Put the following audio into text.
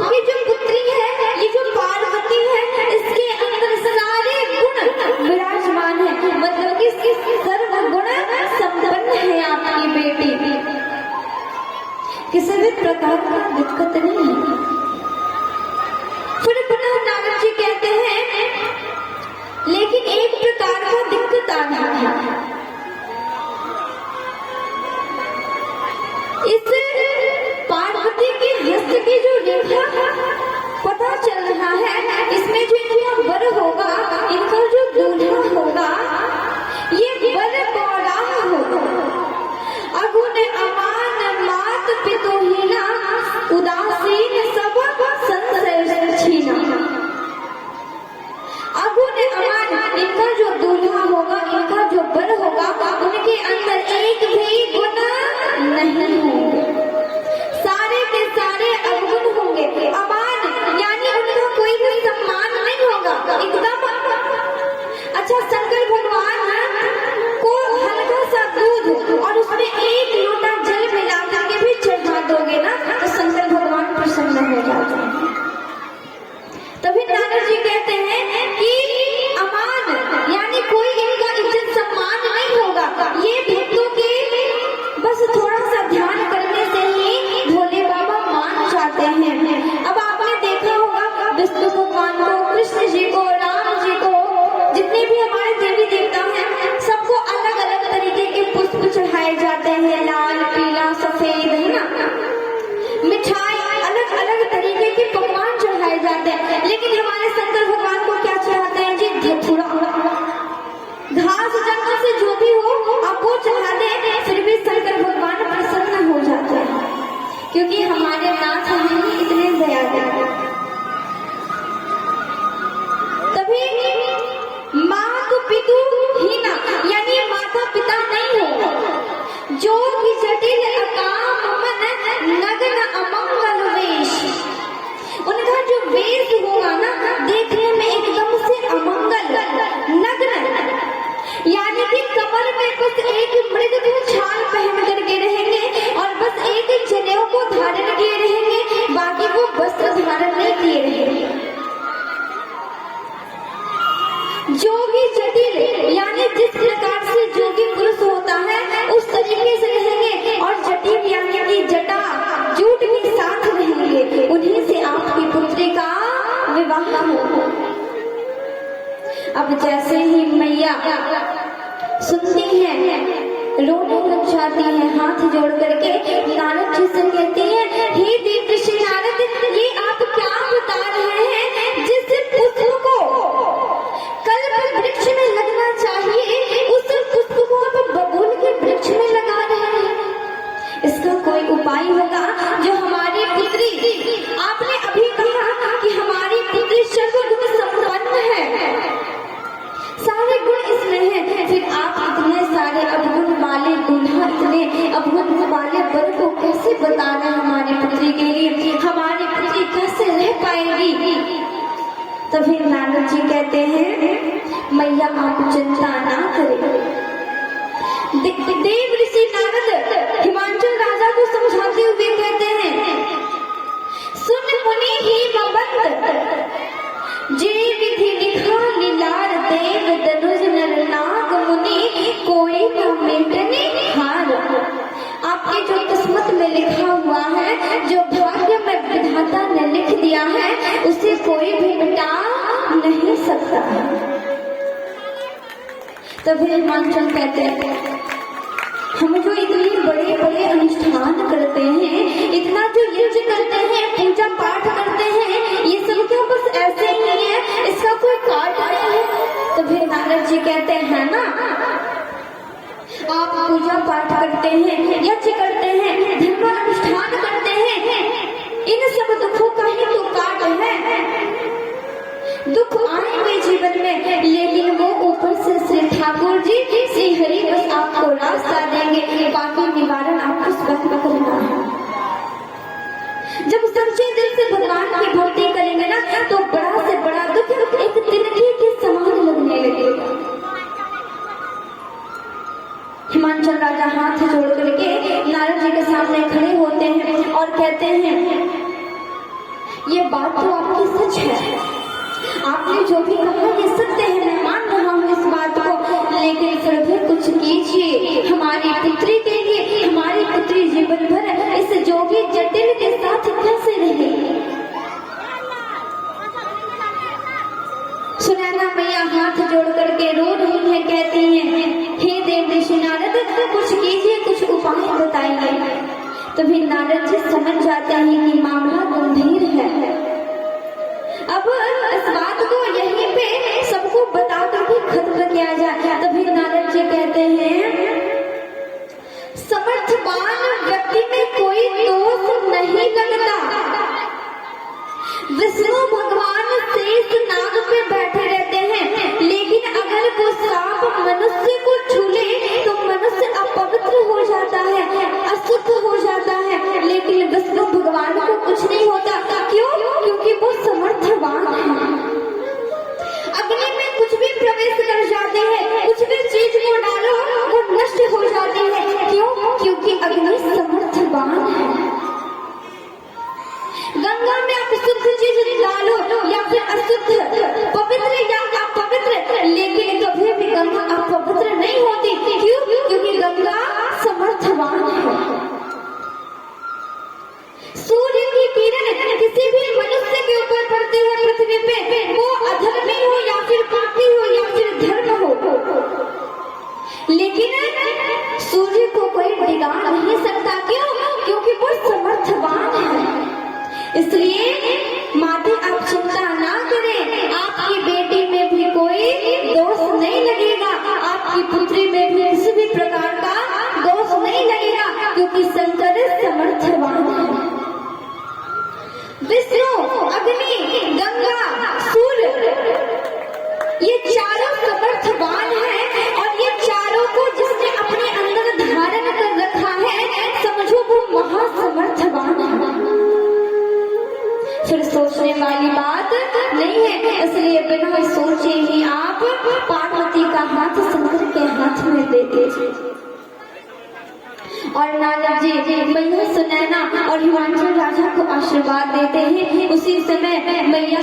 आपकी जो पुत्री है, ये जो पार्वती है, इसके अंदर सारे गुण विराजमान है, मतलब कि सर्व गुण संपन्न है आपकी बेटी, किसी भी प्रकार का दिक्कत नहीं है। फिर पुनः नारद जी कहते हैं लेकिन एक प्रकार का दिक्कत आ रहा है, इस पार्वती के हस्त की जो रेखा पता चल रहा है, इसमें जो इनका वर होगा, इनका जो दूल्हा होगा, ये वर बौराह होगा। अगुण अमान मात पितुहीना, उदासीन सब संशय छीना। अगुण अमान, इनका जो दूल्हा होगा, इनका जो वर होगा, उनके अंदर एक भी गुण नहीं होंगे, सारे के सारे अवगुण होंगे। अमान यानी उनका कोई भी सम्मान नहीं होगा, एकदम। अच्छा, शंकर भगवान को हल्का सा दूध और उसमें एक लोटा जल मिला करके भी चढ़ा दोगे ना, तो शंकर भगवान प्रसन्न हो जाते हैं। तभी नारद जी कहते हैं कि अमान यानी कोई इनका इज्जत सम्मान नहीं होगा, ये भक्तों के बस थोड़ा सा ध्यान करने से ही भोले बाबा मान जाते हैं। अब आपने देखा होगा विष्णु भगवान को, कृष्ण जी को, राम जी को, जितने भी हमारे देवी देवता हैं, सबको अलग अलग तरीके के पुष्प चढ़ाए जाते हैं, लाल पीला सफेद, है ना, मिठाई, अलग अलग तरीके के पकवान चढ़ाए जाते हैं। लेकिन हमारे शंकर भगवान को क्या चढ़ाते हैं जी? धतूरा, घास जंगल से जो भी हो आप वो चढ़ा दें, फिर भी शंकर भगवान प्रसन्न हो जाते हैं, क्योंकि हमारे नाथ नहीं इतने दयालु हैं। तभी मातु पितु हीना यानी माता पिता नहीं होगा, जो कि जटिल अकाम मन नग्न अमंगल वेश, उनका जो वेश होगा ना, देखने में एकदम से अमंगल, नग्न, यानी कि कमर में बस एक मृग छाल पहन करके रहेंगे और बस एक जनेऊ को धारण किए रहेंगे, बाकी वो वस्त्र धारण नहीं किए रहेंगे। जोगी जटिल यानी जिस प्रकार से जोगी पुरुष होता है उस तरीके से रहेंगे, और जटिल यानी कि जटा जूट के साथ रहेंगे, उन्हीं से आपकी पुत्री का विवाह हो। अब जैसे ही मैया सुनती है, रोने लग जाती है, हाथ जोड़ करके नारद जी से कहती है, हे देव ऋषि नारद, ये आप क्या बता रहे हैं? जिस पुष्प को कल्प वृक्ष में लगना चाहिए, उस पुष्प को आप बबूल के वृक्ष में लगा रहे हैं। इसका कोई उपाय होगा जो हमारी पुत्री, आपने अभी कहा कि हमारी पुत्री सर्वगुण संपन्न है, सारे गुण इसमें हैं, फिर आप इतने सारे अवगुण वाले दूल्हा, इतने अवगुण वाले वर को कैसे बता रहे हमारी पुत्री के लिए? हमारी पुत्री कैसे रह पाएगी? तभी नारद जी कहते हैं, मैया आप चिंता ना करें। देव ऋषि नारद हिमांचल राजा को समझाते हुए कहते हैं, सुन मुनि ही मबंद, जे विधि लिखा लीलार देव धनुज नर नाग मुनि, कोई न मिटने हार। आपकी जो किस्मत में लिखा हुआ है, जो भाग्य में विधाता ने लिख दिया है, उसे कोई भी मिटा नहीं सकता। तभी हिमांचल कहते हैं, हम जो इतने बड़े बड़े अनुष्ठान करते हैं, इतना जो यज्ञ करते हैं, पूजा पाठ करते हैं, ये सब क्या बस ऐसे ही है? इसका कोई कारण नहीं है? तो फिर नारद जी कहते हैं ना, आप पूजा पाठ करते हैं, यज्ञ करते हैं, धर्म अनुष्ठान करते हैं, इन सब दुखों का ही तो कारण है। दुख आएंगे जीवन में, लेकिन वो ऊपर से श्री ठाकुर जी, श्री हरि बस आपको रास्ता देंगे, बाकी निवारण आपको स्वयं करना है। जब सच्चे दिल से भगवान की भक्ति करेंगे ना, तो बड़ा से बड़ा दुख एक तिनके के समान लगने लगेगा। हिमांचल राजा हाथ जोड़ करके नारद जी के सामने खड़े होते हैं और कहते हैं, ये बात तो आपकी सच है, आपने जो भी कहा ये सत्य है, मैं मान रहा हूँ इस बात को, लेकिन फिर भी कुछ कीजिए हमारी पुत्री के लिए। हमारी पुत्री जीवन भर इस जोगी जटिल के साथ कैसे रहे। सुनैना मैया हाथ जोड़ करके रो रही है, कहती हैं हे देव ऋषि नारद, कुछ कीजिए, कुछ उपाय बताइए। तभी नारद जी समझ जाते हैं कि मामला गंभीर है। अब इस बात को यहीं पे सबको बता करके खत्म किया जाए। तभी नारद जी कहते हैं समर्थवान व्यक्ति में कोई दोष नहीं लगता। विष्णु भगवान शेष नाग पे बैठे रहते हैं, लेकिन अगर वो सांप मनुष्य को छू ले तो मनुष्य अपवित्र हो जाता है, अशुद्ध हो जाता है, लेकिन विष्णु भगवान को कुछ नहीं होता। क्यों? क्योंकि वो समर्थवान है। अग्नि में कुछ भी प्रवेश कर जाते हैं, कुछ भी चीज को डालो वो नष्ट हो जाती है। क्यों? क्योंकि अग्नि समर्थवान है। गंगा में आप शुद्ध चीज डालो या फिर अशुद्ध, पवित्र या अपवित्र, लेकिन कभी भी गंगा अपवित्र नहीं होती। क्यों? क्योंकि गंगा समर्थवान है। सूर्य की किरण किसी भी मनुष्य के ऊपर पड़ती है पृथ्वी पे, वो अधर्मी हो या फिर पापी हो या फिर धर्म हो, लेकिन सूर्य को कोई डिगा नहीं सकता। क्यों? क्योंकि वो समर्थवान है। इसलिए माते आप चिंता ना करें, आपकी बेटी में भी कोई दोष नहीं लगेगा, आपकी पुत्री में भी किसी भी प्रकार का दोष नहीं लगेगा, क्योंकि शंकर समर्थवान है। विष्णु, अग्नि, गंगा, सूर्य, ये चारों समर्थवान हैं, और ये चारों को जिसने अपने अंदर धारण कर रखा है, समझो वो महासमर्थवान है। फिर सोचने वाली बात नहीं है। इसलिए बिना सोचे ही आप पार्वती का हाथ शंकर के हाथ में दे दीजिए। और नारद जी मैया सुनैना और हिमांचल राजा को आशीर्वाद देते हैं। उसी समय मैया